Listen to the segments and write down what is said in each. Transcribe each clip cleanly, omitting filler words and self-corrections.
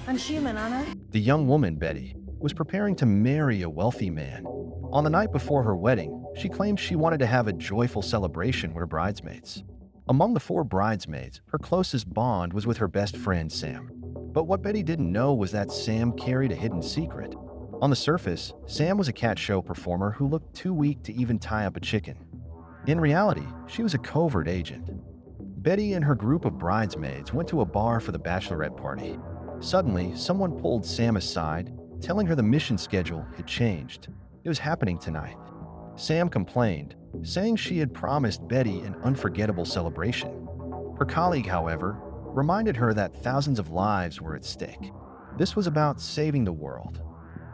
I'm human, aren't I? The young woman, Betty, was preparing to marry a wealthy man. On the night before her wedding, she claimed she wanted to have a joyful celebration with her bridesmaids. Among the four bridesmaids, her closest bond was with her best friend, Sam. But what Betty didn't know was that Sam carried a hidden secret. On the surface, Sam was a cat show performer who looked too weak to even tie up a chicken. In reality, she was a covert agent. Betty and her group of bridesmaids went to a bar for the bachelorette party. Suddenly, someone pulled Sam aside, telling her the mission schedule had changed. It was happening tonight. Sam complained, saying she had promised Betty an unforgettable celebration. Her colleague, however, reminded her that thousands of lives were at stake. This was about saving the world.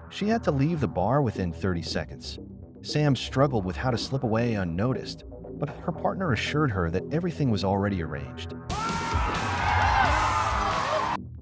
She had to leave the bar within 30 seconds. Sam struggled with how to slip away unnoticed, but her partner assured her that everything was already arranged.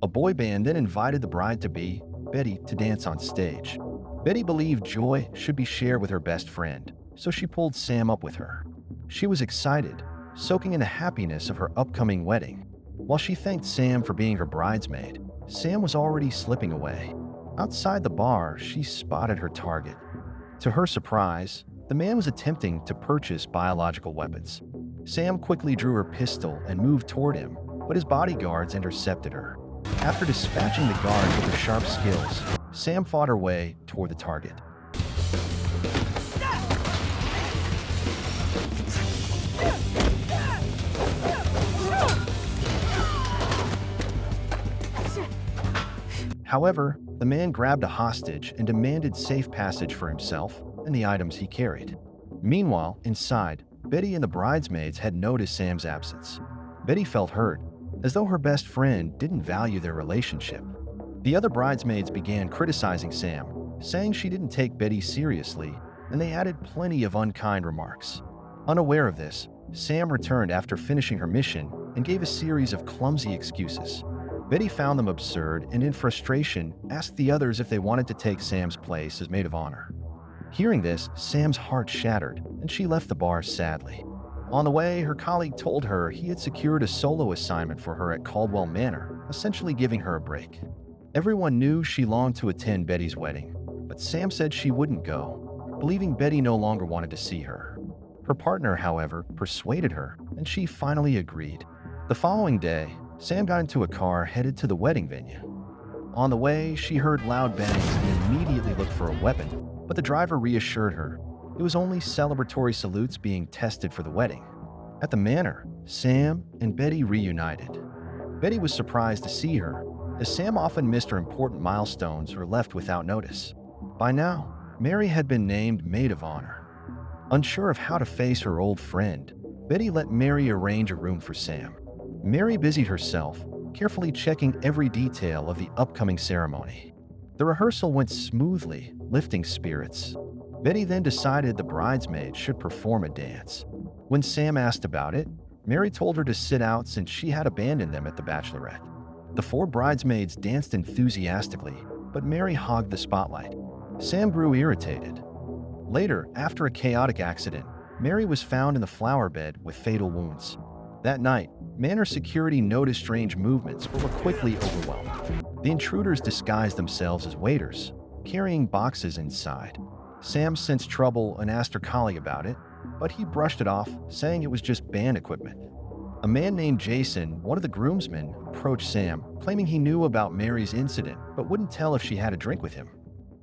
A boy band then invited the bride-to-be, Betty, to dance on stage. Betty believed joy should be shared with her best friend, so she pulled Sam up with her. She was excited, soaking in the happiness of her upcoming wedding. While she thanked Sam for being her bridesmaid, Sam was already slipping away. Outside the bar, she spotted her target. To her surprise, the man was attempting to purchase biological weapons. Sam quickly drew her pistol and moved toward him, but his bodyguards intercepted her. After dispatching the guards with her sharp skills, Sam fought her way toward the target. However, the man grabbed a hostage and demanded safe passage for himself and the items he carried. Meanwhile, inside, Betty and the bridesmaids had noticed Sam's absence. Betty felt hurt, as though her best friend didn't value their relationship. The other bridesmaids began criticizing Sam, saying she didn't take Betty seriously, and they added plenty of unkind remarks. Unaware of this, Sam returned after finishing her mission and gave a series of clumsy excuses. Betty found them absurd and in frustration asked the others if they wanted to take Sam's place as maid of honor. Hearing this, Sam's heart shattered, and she left the bar sadly. On the way, her colleague told her he had secured a solo assignment for her at Caldwell Manor, essentially giving her a break. Everyone knew she longed to attend Betty's wedding, but Sam said she wouldn't go, believing Betty no longer wanted to see her. Her partner, however, persuaded her, and she finally agreed. The following day, Sam got into a car headed to the wedding venue. On the way, she heard loud bangs and immediately looked for a weapon, but the driver reassured her it was only celebratory salutes being tested for the wedding. At the manor, Sam and Betty reunited. Betty was surprised to see her, as Sam often missed her important milestones or left without notice. By now, Mary had been named maid of honor. Unsure of how to face her old friend, Betty let Mary arrange a room for Sam. Mary busied herself, carefully checking every detail of the upcoming ceremony. The rehearsal went smoothly, lifting spirits. Betty then decided the bridesmaids should perform a dance. When Sam asked about it, Mary told her to sit out since she had abandoned them at the bachelorette. The four bridesmaids danced enthusiastically, but Mary hogged the spotlight. Sam grew irritated. Later, after a chaotic accident, Mary was found in the flower bed with fatal wounds. That night, Manor security noticed strange movements but were quickly overwhelmed. The intruders disguised themselves as waiters, carrying boxes inside. Sam sensed trouble and asked her colleague about it, but he brushed it off, saying it was just band equipment. A man named Jason, one of the groomsmen, approached Sam, claiming he knew about Mary's incident but wouldn't tell if she had a drink with him.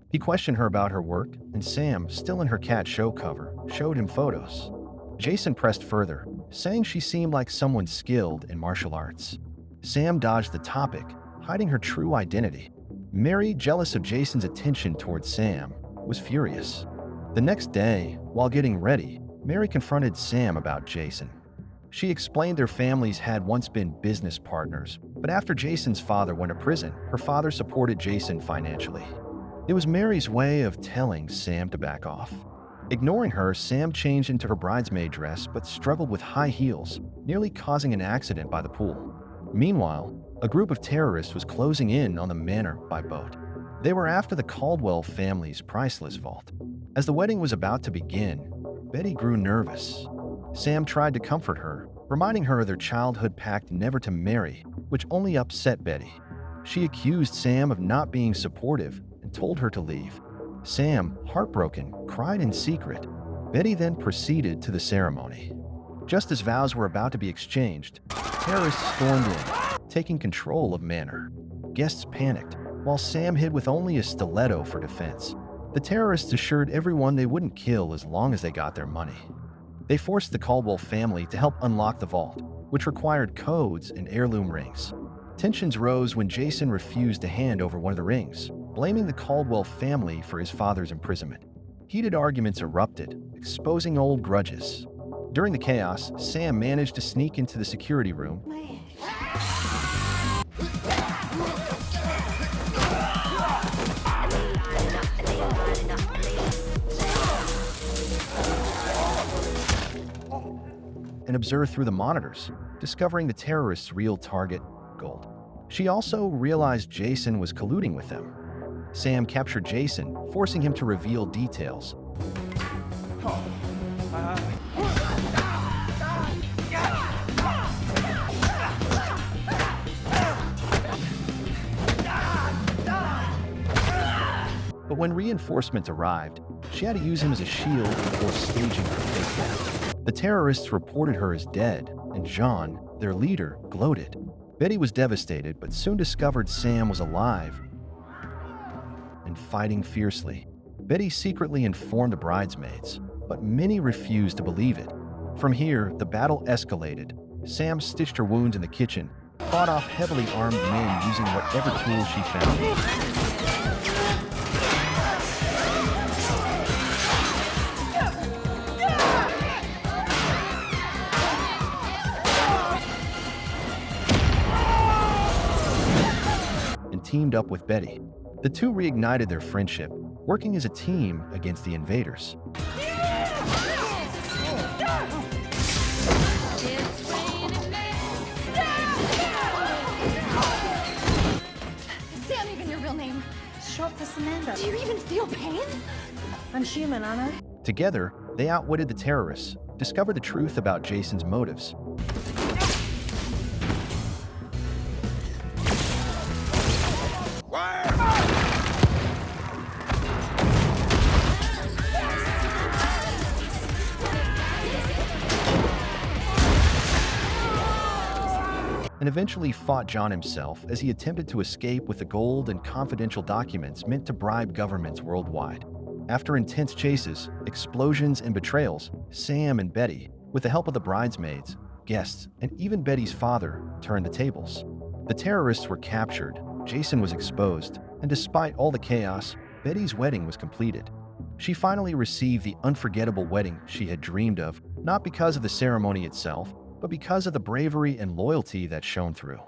He questioned her about her work, and Sam, still in her cat show cover, showed him photos. Jason pressed further, saying she seemed like someone skilled in martial arts. Sam dodged the topic, hiding her true identity. Mary, jealous of Jason's attention towards Sam, was furious. The next day, while getting ready, Mary confronted Sam about Jason. She explained their families had once been business partners, but after Jason's father went to prison, her father supported Jason financially. It was Mary's way of telling Sam to back off. Ignoring her, Sam changed into her bridesmaid dress but struggled with high heels, nearly causing an accident by the pool. Meanwhile, a group of terrorists was closing in on the manor by boat. They were after the Caldwell family's priceless vault. As the wedding was about to begin, Betty grew nervous. Sam tried to comfort her, reminding her of their childhood pact never to marry, which only upset Betty. She accused Sam of not being supportive and told her to leave. Sam, heartbroken, cried in secret. Betty then proceeded to the ceremony. Just as vows were about to be exchanged, terrorists stormed in, taking control of Manor. Guests panicked, while Sam hid with only a stiletto for defense. The terrorists assured everyone they wouldn't kill as long as they got their money. They forced the Caldwell family to help unlock the vault, which required codes and heirloom rings. Tensions rose when Jason refused to hand over one of the rings, blaming the Caldwell family for his father's imprisonment. Heated arguments erupted, exposing old grudges. During the chaos, Sam managed to sneak into the security room and observed through the monitors, discovering the terrorists' real target, gold. She also realized Jason was colluding with them. Sam captured Jason, forcing him to reveal details. But when reinforcements arrived, she had to use him as a shield before staging her fake death. The terrorists reported her as dead, and Jean, their leader, gloated. Betty was devastated, but soon discovered Sam was alive and fighting fiercely. Betty secretly informed the bridesmaids, but many refused to believe it. From here, the battle escalated. Sam stitched her wounds in the kitchen, fought off heavily armed men using whatever tools she found. Teamed up with Betty. The two reignited their friendship, working as a team against the invaders. Sam, even your real name. Short for Samantha. Do you even feel pain? I'm human, Anna. Together, they outwitted the terrorists, discovered the truth about Jason's motives. And eventually fought John himself as he attempted to escape with the gold and confidential documents meant to bribe governments worldwide. After intense chases, explosions, and betrayals, Sam and Betty, with the help of the bridesmaids, guests, and even Betty's father, turned the tables. The terrorists were captured, Jason was exposed, and despite all the chaos, Betty's wedding was completed. She finally received the unforgettable wedding she had dreamed of, not because of the ceremony itself, but because of the bravery and loyalty that shone through.